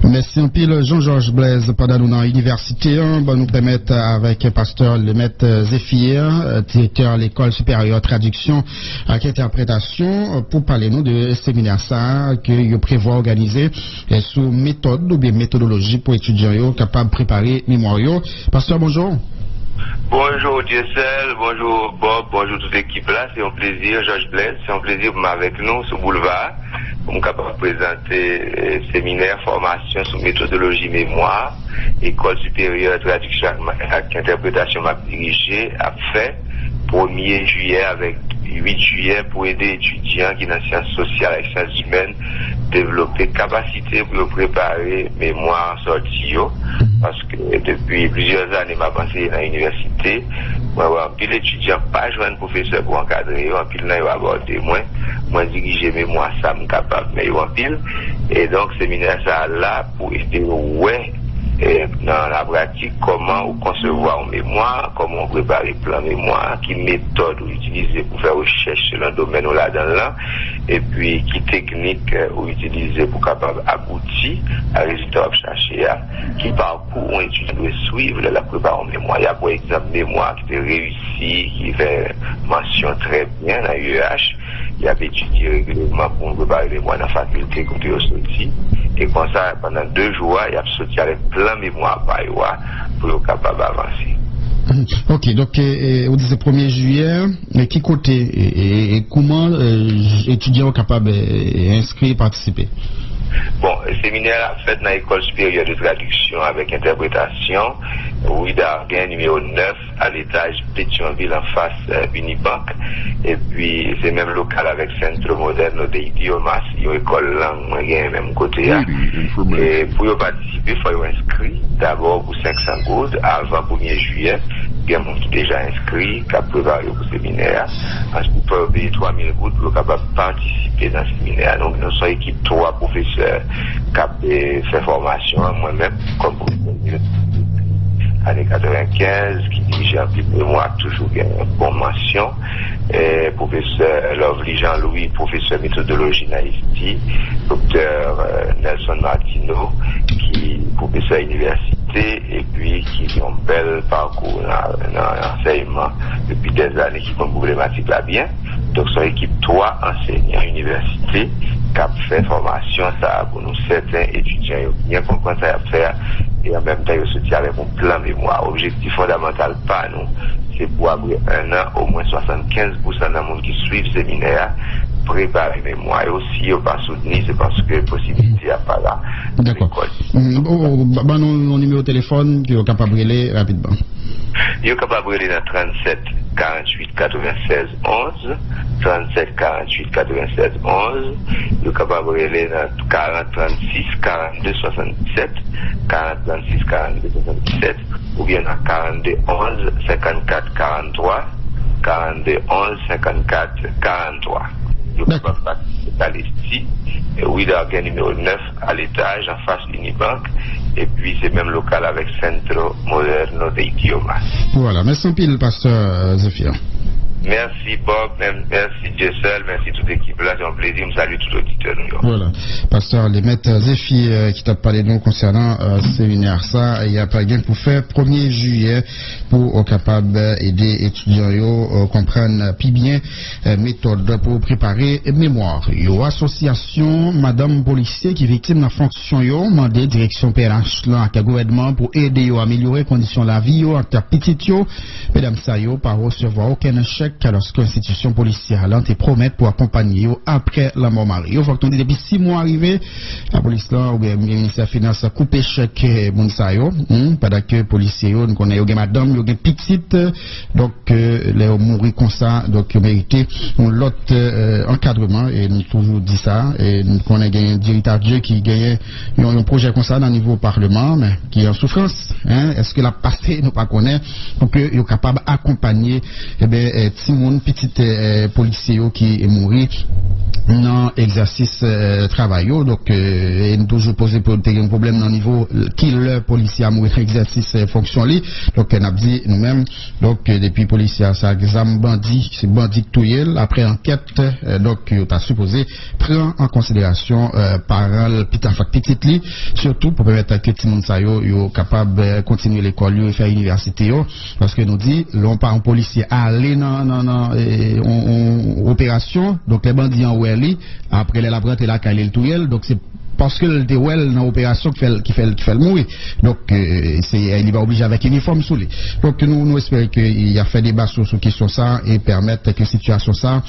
Merci un pile Jean-Georges Blaise pendant nous dans l'université. Nous permettre avec pasteur le maître Zéphir, directeur de l'école supérieure traduction et interprétation, pour parler nous de séminaire ça que vous prévoit organiser sous méthode ou bien méthodologie pour étudiants capables de préparer mémoire. Pasteur, bonjour. Bonjour Dieu-Seul, bonjour Bob, bonjour toute l'équipe là, c'est un plaisir, Georges Blaise, c'est un plaisir pour avec nous sur Boulevard, pour me capable de présenter séminaire, formation sur méthodologie mémoire, école supérieure traduction et interprétation m'a dirigé, a fait 1er juillet avec 8 juillet pour aider étudiants qui dans les sciences sociales et sciences humaines développer capacité pour préparer mémoire en sortie. Parce que depuis plusieurs années, m'a pensé à l'université, moi, puis l'étudiant pas jouer un professeur pour encadrer, en pile là, il va aborder moi diriger mémoire, ça me capable, mais en pile. Et donc, séminaire ça là pour aider, dans la pratique, comment concevoir une mémoire, comment préparer plan mémoire, qui méthode utiliser pour faire recherche sur le domaine ou là-dedans là, et puis qui technique ou utiliser pour capable aboutir à résultat chercher, qui parcours on étudiant doit suivre la préparation mémoire. Il y a par exemple mémoire qui est réussi, qui fait mention très bien à l'UEH. Il y a étudié régulièrement pour préparer les mois dans la faculté côté au sorti. Et comme ça, pendant 2 jours, il y a sorti avec plein de mémoire pour être capable d'avancer. Ok, donc on dit le 1er juillet, mais qui côté et comment étudiants sont capables d'inscrire et participer? Bon, le séminaire a fait dans l'école supérieure de traduction avec interprétation, oui, d'Arguin numéro 9 à l'étage Pétionville en face Unibank. Et puis, c'est même local avec Centre Moderne de Idiomas, il y a une école langue, il y a même côté. Et pour participer, il faut inscrire d'abord pour 500 gouttes avant le 1er juillet. Il y a des gens qui sont déjà inscrits, qui ont préparé pour le séminaire. Ensuite, il faut payer 3000 gouttes pour capable participer dans le séminaire. Donc, nous sommes équipe 3 professeurs qui ont fait formation, moi-même, comme professeur années 95, qui dirigeait un petit peu moi, toujours une bonne mention. Professeur Lovely Jean-Louis, professeur méthodologie naïsti, docteur Nelson Martino, qui professeur université, et puis qui ont un bel parcours dans l'enseignement depuis des années, qui font problématique là bien. Donc, son équipe 3 enseignants université, qui a fait formation, ça pour nous certains étudiants, bien comprendre ça à faire, et en même temps, il se tient avec un plan mémoire. Objectif fondamental, pas nous, c'est pour avoir un an, au moins 75% des monde qui suivent le séminaire, préparer mémoire. Et aussi, il ne pas soutenir, c'est parce que la possibilité n'est pas là. D'accord. Mon numéro de téléphone, qui est capable de brûler rapidement. Il est capable de brûler dans 37 48 96 11, 37 48 96 11. Il est capable de brûler dans 40 36 42 67, 40 36 42 67, ou bien dans 42 11 54 43, 42 11 54 43. Il est capable de participer à l'ESTI, oui, d'organe numéro 9 à l'étage en face d'Unibank. Et puis c'est même local avec Centre Moderne de Idiomas. Voilà, merci pile, pasteur Zéphir. Merci Bob, merci Dieu seul, merci toute l'équipe là, c'est un plaisir, je salue tout auditeur. Voilà, pasteur les maîtres Zéphir qui t'a parlé de nous concernant ce séminaire ça, il y a pas gain pour faire 1er juillet pour être capable d'aider étudiants à comprendre plus bien méthode pour préparer mémoire. Yo association madame policier qui victime de la fonction yo mandé direction PNH là à gouvernement pour aider yo à améliorer conditions de la vie yo entre petit yo mesdames ça yo pas recevoir aucun chèque lorsque l'institution policière là te promet pour accompagner yo après la mort mari. Yo faut que depuis 6 mois arrivé la police là ou bien le ministère des finances a coupé chèque moun sa yo pendant que policier yo nous connaît yo madame yo petite donc les mourir comme ça donc mérité l'autre encadrement et nous toujours dit ça et nous connaît un directeur Dieu qui gagne un projet comme ça dans le niveau parlement mais qui est en souffrance est-ce que la passé nous pas connaît pour que yo capable accompagner petit policier qui est mort dans l'exercice travail. Donc, nous toujours posé pour un problème dans le niveau qui le policier a mouru dans l'exercice fonction. Donc, on a dit nous-mêmes, donc, depuis policier, ça examen bandit, c'est bandit touye, après enquête, donc, on a supposé prendre en considération parents, petite li, surtout pour permettre que tout le monde soit capable de continuer l'école et faire l'université. Parce que nous dit, l'on pas un policier aller dans opération, donc les bandits en Welly, après les labrante et la calé le donc c'est parce que le déwell dans l'opération qui fait le mourir. Donc il va obligé avec uniforme sous lui. Donc nous espérons qu'il a fait débat sur question ça et permettre que situation ça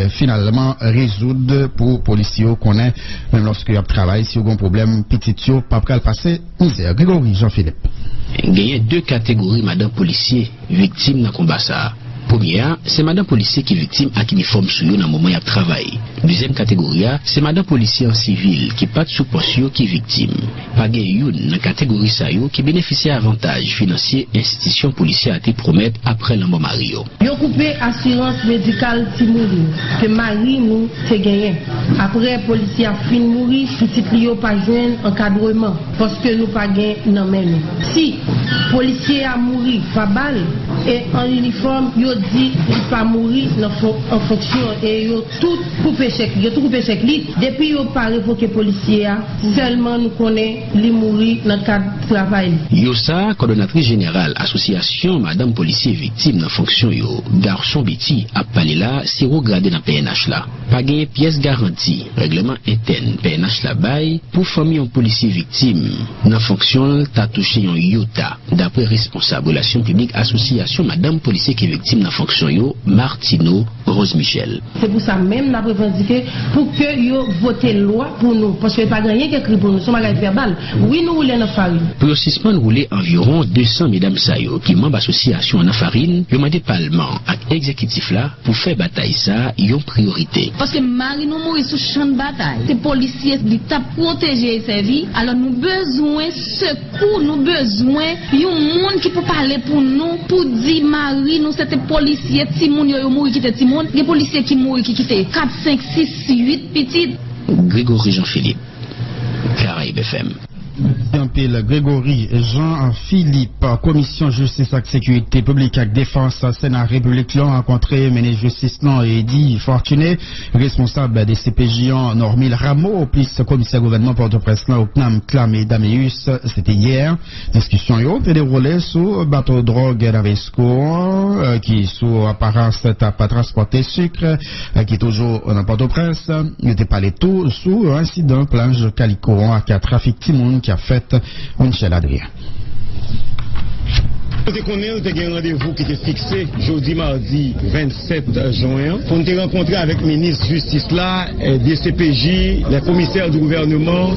finalement résoudre pour policiers qu'on est même lorsqu'il y a travail si il y a un problème petit yo pas pral passer misère. Grégory Jean-Philippe. Il y a deux catégories madame policier victime dans combat ça. Première, c'est madame policier qui est victime à qui uniforme sous dans le moment où il travaille. Deuxième catégorie, c'est madame policier en civil qui pas de sous-poste qui est victime. Pas de une dans la catégorie ça qui bénéficie avantages financiers institutions policières à te promettre après le mort Mario. Yo coupé assurance médicale Timouri que Marie nous te gagné. Après policier a fin mourir, petit yo pas joindre encadrement parce que nous pas gagné non même. Si policier a mouru pas balle et en uniforme yo dit il pas mourir en fonction et yo tout coupé chèque li depuis yo pas révoquer policier seulement nous connaît li mourir dans cadre travail. Yo ça coordonnatrice générale association madame policier victime dans fonction yo garçon Biti a parlé là siro gradé dans PNH là. Pas gagné pièce garantie règlement interne PNH là bail pour famille en policier victime dans fonction t'a touché un yota d'après responsable relations publiques association madame policier qui est victime dans fonction yo Martino Rose Michel. C'est pour ça même n'a revendiqué pour que yo voter loi pour nous parce que pas gagné qui écrit pour nous son bagage verbal. Oui nous voulons dans farine. Pour suspendre rouler environ 200 mesdames sayo qui membres association en farine, yo mandé parlement avec exécutif là pour faire bataille ça yon priorité. Parce que Marie nous mourir sous champ de bataille. Les policiers l'État protéger ses vies. Alors nous besoin secours, nous besoin yon monde qui peut parler pour nous pour dire Marie nous c'était policier Timoun yo mourir qui était Timoun, les policiers qui mourir qui quitter 4 5 6 8 petites. Grégory Jean-Philippe, Caraïbes FM. Jean-Pierre Grégory Jean-Philippe, commission justice et sécurité publique et défense Sénat République a rencontré ministre justice et dit Fortuné, responsable des CPJ Normil Rameau, plus commissaire gouvernement Port-au-Prince au CNAM Clam et Dameus, c'était hier. Discussion yo s'est déroulée sous bateau drogue d'Avesco qui sous apparence t'a pas transporté sucre qui est toujours dans Port-au-Prince. Il n'était pas les tout sous incident plage Calico à trafic Timon qui a fait Michel Adrien. Nous avons un rendez-vous qui était fixé jeudi mardi 27 juin pour nous rencontrer avec le ministre de Justice là, des CPJ, les commissaires du gouvernement,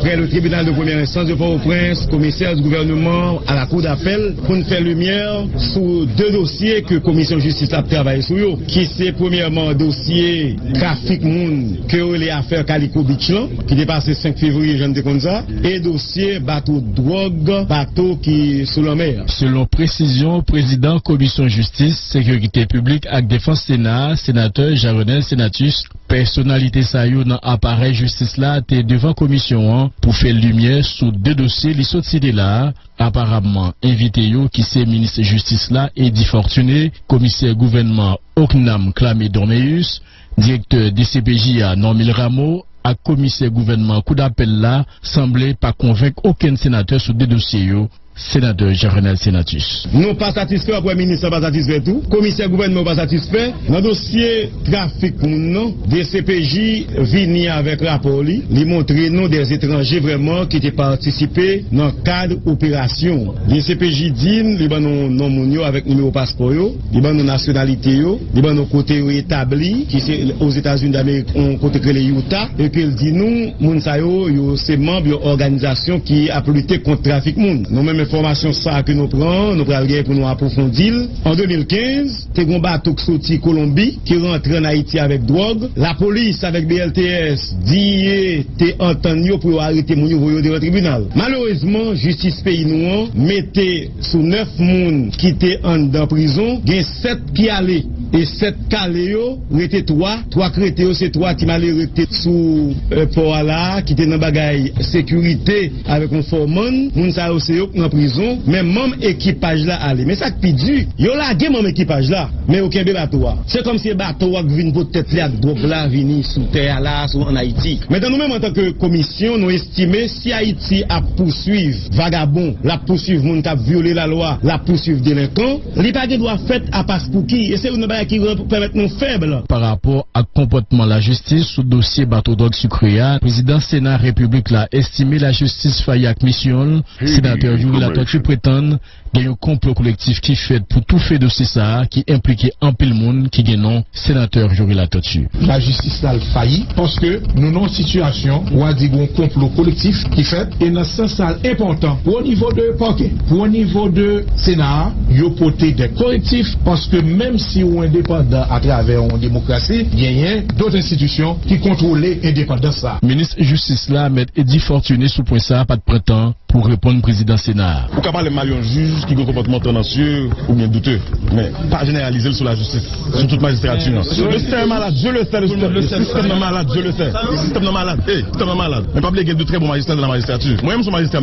près le tribunal de première instance de Port-au-Prince, commissaire du gouvernement à la cour d'appel pour nous faire lumière sur deux dossiers que la commission de justice a travaillé sur eux, qui c'est premièrement dossier trafic monde que les affaires Calico Beach qui est passé 5 février, je ne sais ça, et dossier bateau drogue, bateau qui est sous la mer. Selon précision, président commission justice, sécurité publique et défense Sénat, sénateur Jaronel Senatus, personnalité sa yo dans appareil justice là, t'es devant commission pour faire lumière sur deux dossiers li sorti de là. Apparemment, invité yo qui c'est ministre justice là, Eddie Fortuné, commissaire gouvernement Oknam Clamé Dormeus, directeur DCPJ à Normil Rameau, à commissaire gouvernement coup d'appel là, semblait pas convaincre aucun sénateur sur des dossiers yo. Sénateur Jaronel Senatus. Nous pas satisfaits, après ministre pas satisfait tout. Commissaire gouvernement pas satisfait. Dans le dossier trafic non, des CPJ vini avec rapport li montrer nous des étrangers vraiment qui étaient participés dans le cadre opération. Les CPJ dit les non mounio avec numéro passeport yo, les non nationalité yo, les non côté établi qui c'est aux États-Unis d'Amérique on côté que les Utah et qu'il dit nous moun sa yo c'est membre de organisation qui a lutté contre trafic moun. Nous même information ça que nous prenons, nous prenons pour nous approfondir. En 2015, t'es un bateau qui sorti Colombie, qui rentre en Haïti avec drogue. La police avec BLTS dit t'es entendu pour arrêter mon niveau devant le tribunal. Malheureusement, justice pays nous mettait sous 9 personnes qui étaient en prison, il y a 7 qui allaient. Et 7 caléos, étaient 3 crétés, c'est 3 qui m'allaient rester sous port là, qui étaient dans bagaille sécurité avec un foreman, moun sa aussi en prison, mais même équipage là allait. Mais ça qui dit, yo la gen même équipage là, mais aucun bateau. C'est comme si le bateau vient peut-être là drogue là venir sous terre là, en Haïti. Mais dans nous-mêmes en tant que commission, nous estimons si Haïti a poursuivre vagabond, la poursuivre moun qui a violé la loi, la poursuivre délinquant, li pa gen doit fait à passe pour qui? Et c'est une bagaille qui permet nous faible. Par rapport à comportement la justice sous dossier bateau drogue sucré, président Sénat République l'a estimé la justice failli avec mission. Sénateur Yuri Latortue prétend qu'il y a un complot collectif qui fait pour tout fait dossier ça, qui implique un pile monde qui gagne non. Sénateur Yuri Latortue. La justice a failli parce que nous avons une situation où on dit un complot collectif qui fait et dans ce sens important pour au niveau de parquet, pour au niveau de Sénat, il y a porté des collectifs parce que même si on est indépendant à travers une démocratie, il y a d'autres institutions qui contrôlent l'indépendance ça. Ministre justice là, M. Edi Fortuné sous point ça, pas de printemps pour répondre président Sénat. Vous parler de un juge qui a un comportement tendancieux ou bien douteux, mais pas généraliser sur la justice, sur toute magistrature. Le système est malade, je le sais, le système est malade, je le sais. Le système est malade, système est malade. Mais pas oublier qu'il y a de très bons magistrats dans la magistrature. Moi-même, son magistrat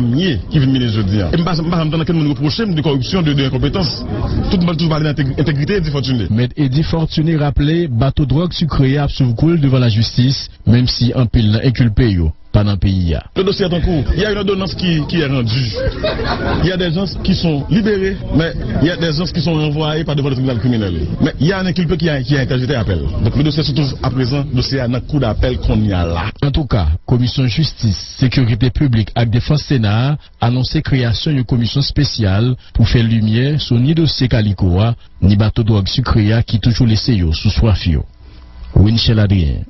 mié qui vient ministre jeudi. Et je ne sais pas si me reprocher de corruption, d'incompétence. Tout le monde parle d'intégrité et Edi Fortuné. Mais Edi Fortuné rappelé, bateau drogue sucré a cool devant la justice, même si un pile inculpé yo. Dans le pays. Le dossier est en cours. Il y a une ordonnance qui est rendue. Il y a des gens qui sont libérés, mais il y a des gens qui sont renvoyés par devant le tribunal criminel. Mais il y a un inculpé qui a interjeté appel. Donc le dossier se trouve à présent, le dossier a un coup d'appel qu'on y a là. En tout cas, Commission justice, sécurité publique et défense Sénat annoncé création d'une commission spéciale pour faire lumière sur ni dossier Calicoa, ni bateau drogue sucré qui toujours laissé sous soifio. Winchell Adrien.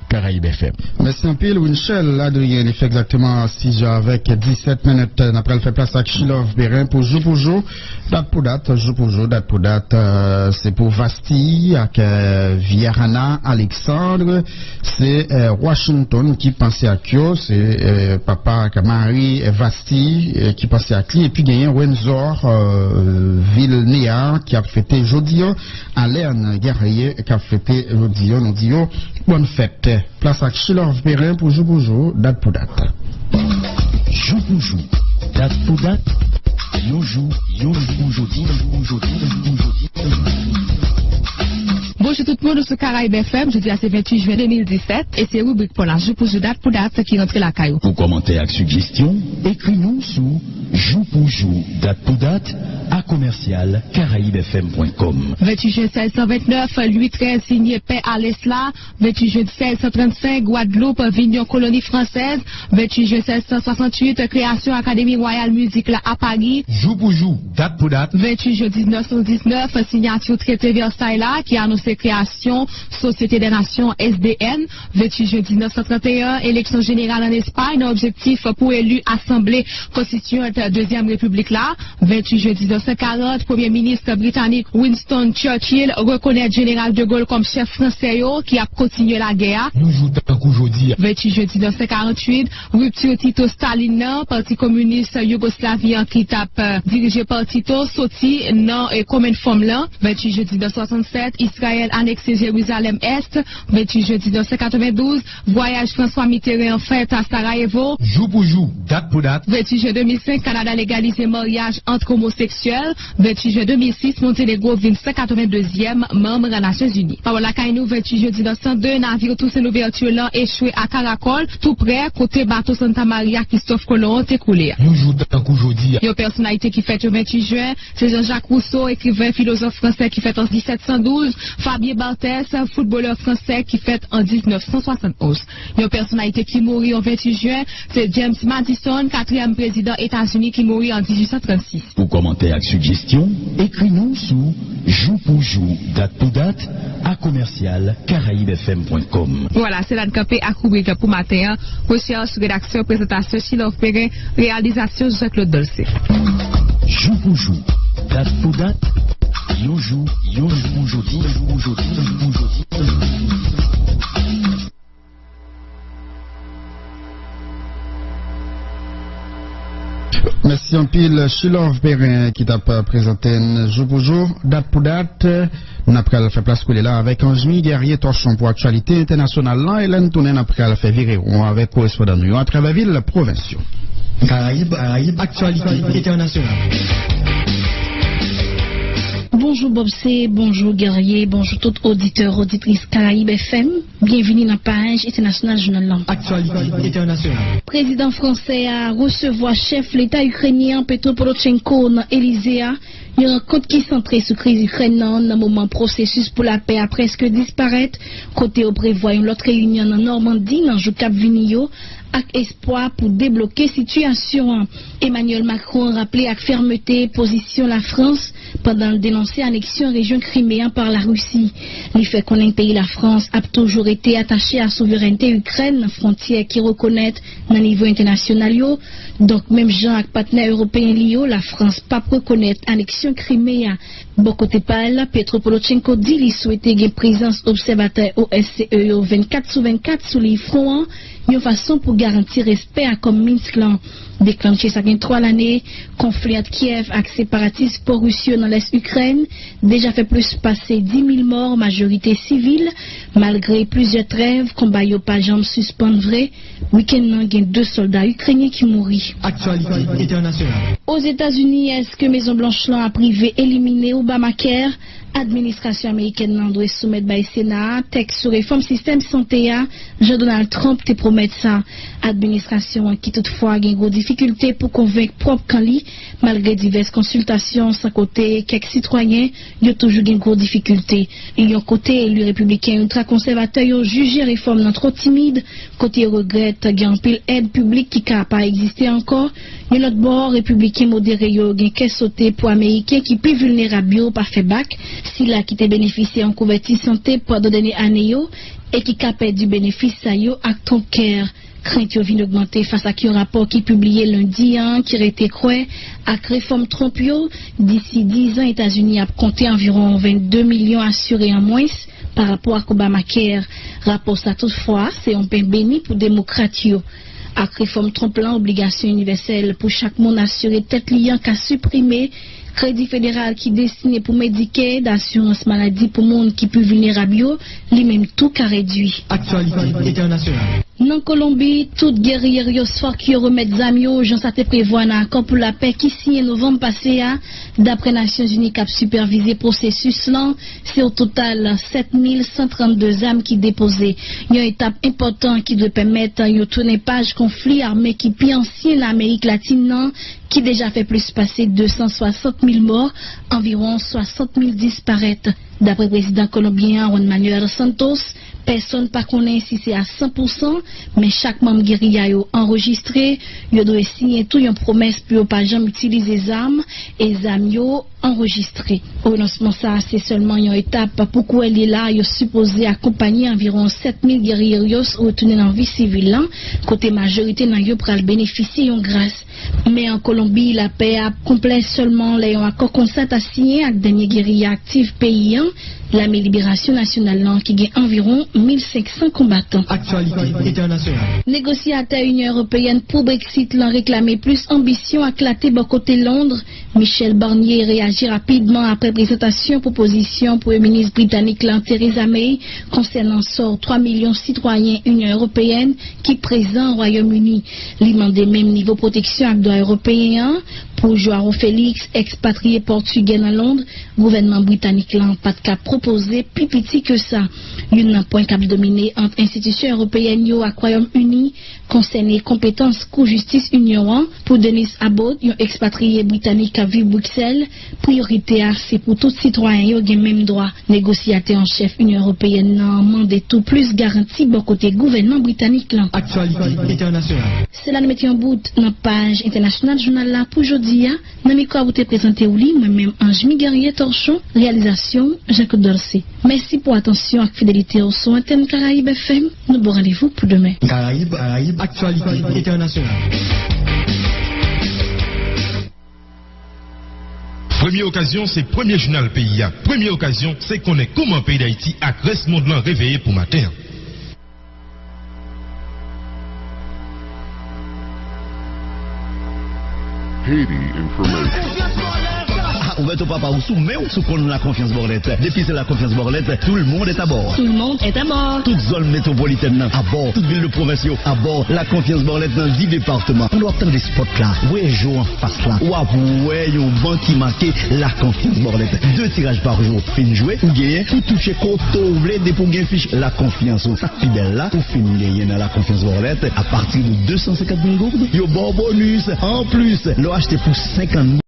Caraïbes FM. Merci un peu, Winchell. Adrien, il fait exactement 6 heures avec 17 minutes. Après, il fait place à Chilov Bérin pour jour, date pour date, c'est pour Vasti, avec Viarana Alexandre, c'est Washington qui pensait à Kyo, c'est papa Marie Vasti qui pensait à Cli, et puis il y a Windsor, Villeneuve qui a fêté jeudi, Alain Guerrier qui a fêté jeudi, nous disons bonne fête. Place à Chilov Bérin pour jour, date pour date. Jour pour jour, date pour date, yo jour, aujourd'hui. Bonjour tout le monde sur Caraïbes FM, jeudi à 28 juin 2017 et c'est rubrique pour la jour pour jour date pour date qui rentre la caillou. Pour commentaires et suggestions, écris-nous sur jour pour jour date pour date à commercial caraïbefm.com. 28 juin 1629, Louis XIII signé paix à l'Esla. 28 juin 1635, Guadeloupe, Vignon colonie française. 28 juin 1668, création Académie Royale Musique à Paris. Jour pour jour, date pour date. 28 juin 1919, signature traité Versailles là, qui a annoncé création Société des Nations SDN. 28 juin 1931, élection générale en Espagne, objectif pour élu Assemblée constituante Deuxième République là. 28 juin 1940, Premier ministre britannique Winston Churchill reconnaît Général de Gaulle comme chef français qui a continué la guerre. Nous jouons aujourd'hui. 28 juin 1948, rupture Tito Staline, Parti communiste Yougoslavien qui tape dirigé par Tito, sorti non et comme une forme là. 28 juin 1967, Israël annexé Jérusalem-Est. 28 juin 1992, voyage François Mitterrand fait à Sarajevo. Jour pour jour, date pour date. 28 juin 2005, Canada légalisé mariage entre homosexuels. 28 juin 2006, Monténégro vient 182e membre des Nations Unies. Par la Kainou, 28 juin 1902, navire tous ces ouvertures là échoué à Caracol, tout près, côté bateau Santa Maria Christophe Colomb écoulé. Nous jouons aujourd'hui. Il y a une personnalité qui fête le 28 juin, c'est Jean-Jacques Rousseau, écrivain, philosophe français qui fête en 1712, Fabien Barthès, footballeur français qui fête en 1971. Il y a une personnalité qui mourit en 28 juin, c'est James Madison, Jefferson, 4e président États-Unis qui mourit en 1836. Pour commentaires et suggestions, écris-nous sous jour pour jour, date pour date, à commercial caraïbefm.com. Voilà, c'est la campé à couvrir pour matin. Recherche, rédaction, présentation, Chilov Perrin, réalisation, Jean-Claude Dolcé. Jour pour jour, date pour date, yon jour aujourd'hui. Merci en pile, Chilov Perrin qui t'a présenté jour pour jour, date pour date. Nous avons fait place couler là avec Anjemi Guerrier Torchon pour actualité internationale. Là, Hélène Tounen après fait virer avec correspondant nous à travers ville provinciaux. Caraïbes, actualité internationale. Bonjour Bobsé, bonjour Guerrier, bonjour tout auditeur, auditrice Caraïbes FM. Bienvenue dans la page internationale journal. Actualité internationale. Président français a recevoir chef l'État ukrainien Petro Poroshenko dans Élysée. Il y a un rencontre qui est centré sur la crise ukrainienne dans un moment processus pour la paix a presque disparaître. Côté au prévoit une autre réunion en Normandie dans le Cap Vinio avec espoir pour débloquer la situation. Emmanuel Macron a rappelé avec fermeté position la France pendant le dénoncer annexion région criméenne par la Russie. Il fait qu'on pays la France a toujours été attaché à la souveraineté Ukraine, frontière qui reconnaît dans le niveau international. Donc même Jean avec partenaires européens liés, la France pas reconnaître annexion criméenne. Bon côté parle, Petro Poroshenko dit qu'il souhaitait une présence observateur au OSCE 24/24 sur les fronts, une façon pour garantir respect à comme Minsk déclenché ça gagne 3 l'année, conflit entre Kiev avec séparatistes pro-russiens dans l'Est Ukraine, déjà fait plus passer 10 000 morts, majorité civile, malgré plusieurs trêves, combat yo pas jambe suspend vrai, week-end il y a 2 soldats ukrainiens qui mourent. Actualité internationale. Aux États-Unis, est-ce que Maison Blanche a privé éliminé Obamacare? Administration américaine doit soumettre au Sénat texte sur réforme système santé. Jean-Donald Trump te promet ça. Administration qui toutefois a une grosse difficulté pour convaincre propre candidat malgré diverses consultations sans côté quelques citoyens, il y a toujours une grosse difficulté. Il y a un côté élu républicain ultra conservateur ont jugé réforme non trop timide, côté regrette il y a un pile aide publique qui n'a pas existé encore. Il y a l'autre bord républicain modéré il y a un caisse sauté pour américains qui plus vulnérables pas fait bac. Si là qui te bénéficié en couverture santé pour de dernières années et qui capait du bénéfice ça yo avec ton cœur crainte vient augmenter face à un rapport qui publié lundi qui a été croix à réforme Trump d'ici 10 ans États-Unis a compté environ 22 millions assurés en moins par rapport à Obamacare. Rapport ça toutefois c'est un pain béni pour démocrates à réforme Trump obligation universelle pour chaque monde assuré tête liant qu'a supprimé crédit fédéral qui destiné pour médiquer d'assurance maladie pour monde qui plus vulnérable lui-même tout qu'a réduit. Actualité internationale. Non Colombie, toute guerrière soir qui remettent zamio, Jean Saté prévoit un accord pour la paix qui signe novembre passé d'après Nations Unies qui a supervisé processus là, c'est au total 7132 âmes qui déposées. Il y a une étape importante qui doit permettre un tourner page conflit armé qui plus ancien l'Amérique latine qui déjà fait plus passer 260 000 morts, environ 60 000 disparaître. D'après le président colombien Juan Manuel Santos, personne ne connaît si c'est à 100%, mais chaque membre guérilla a enregistré, il doit signer toute une promesse pour ne pas jamais utiliser les armes et les armes enregistrées. Au lancement, ça, c'est seulement une étape. Pourquoi elle est là, il est supposé accompagner environ 7000 guerriers retournés dans la vie civile, côté majorité n'a eu pour bénéficier de grâce. Mais en Colombie, la paix a complète seulement les accords constat à signer avec dernier guérilla actif pays, la libération nationale qui gagne environ 1500 combattants. Actualité internationale. Négociateur Union européenne pour Brexit l'ont réclamé plus ambition à clater bon côté Londres. Michel Barnier réagit rapidement après présentation proposition pour le ministre britannique Theresa May concernant sort 3 millions de citoyens Union européenne qui présent au Royaume-Uni. Il demande même niveau protection avec droit européen pour Joao Félix, expatrié portugais à Londres. Gouvernement britannique n'a pas de cas proposé plus petit que ça. Il n'y a pas point cap dominé entre institutions européennes et Royaume-Uni concerne compétences cour justice union pour Denis Abbott, un expatrié britannique à vivre Bruxelles. Priorité c'est pour tout citoyen qui a même droit. Négociateur en chef Union européenne demande tout plus garantie bon côté gouvernement britannique là. Actualité internationale. C'est là nous mettons en bout dans page internationale journal là pour aujourd'hui. Dans micro à vous te présenter ou moi-même Ange Miguel Torchon, réalisation Jacques Dorsey. Merci pour attention et fidélité au son antenne Caraïbes FM. Nous bon rendez-vous pour demain. Caraïbes, actualité internationale. Première occasion, c'est premier journal pays. Première occasion, c'est qu'on est comment pays d'Haïti à reste monde là réveillé pour matin. Haiti information. Ouverture papa ou soumet ou sous la confiance Borlette. Depuis c'est la confiance Borlette, tout le monde est à bord. Tout le monde est à bord. Toute zone métropolitaine à bord, toute ville de province à bord. La confiance Borlette dans 10 départements. On doit attendre des spots là. Ouais, jour en face là. Ou ouais, yon banc qui marque la confiance Borlette. 2 tirages par jour. Fin jouer ou gagner pour toucher côté ou blé pour gagner fiche la confiance. Ça fidèle là pour finir gagner dans la confiance Borlette à partir de 250 000 gourdes. Yo bon bonus. En plus, l'ont acheté pour 50 000.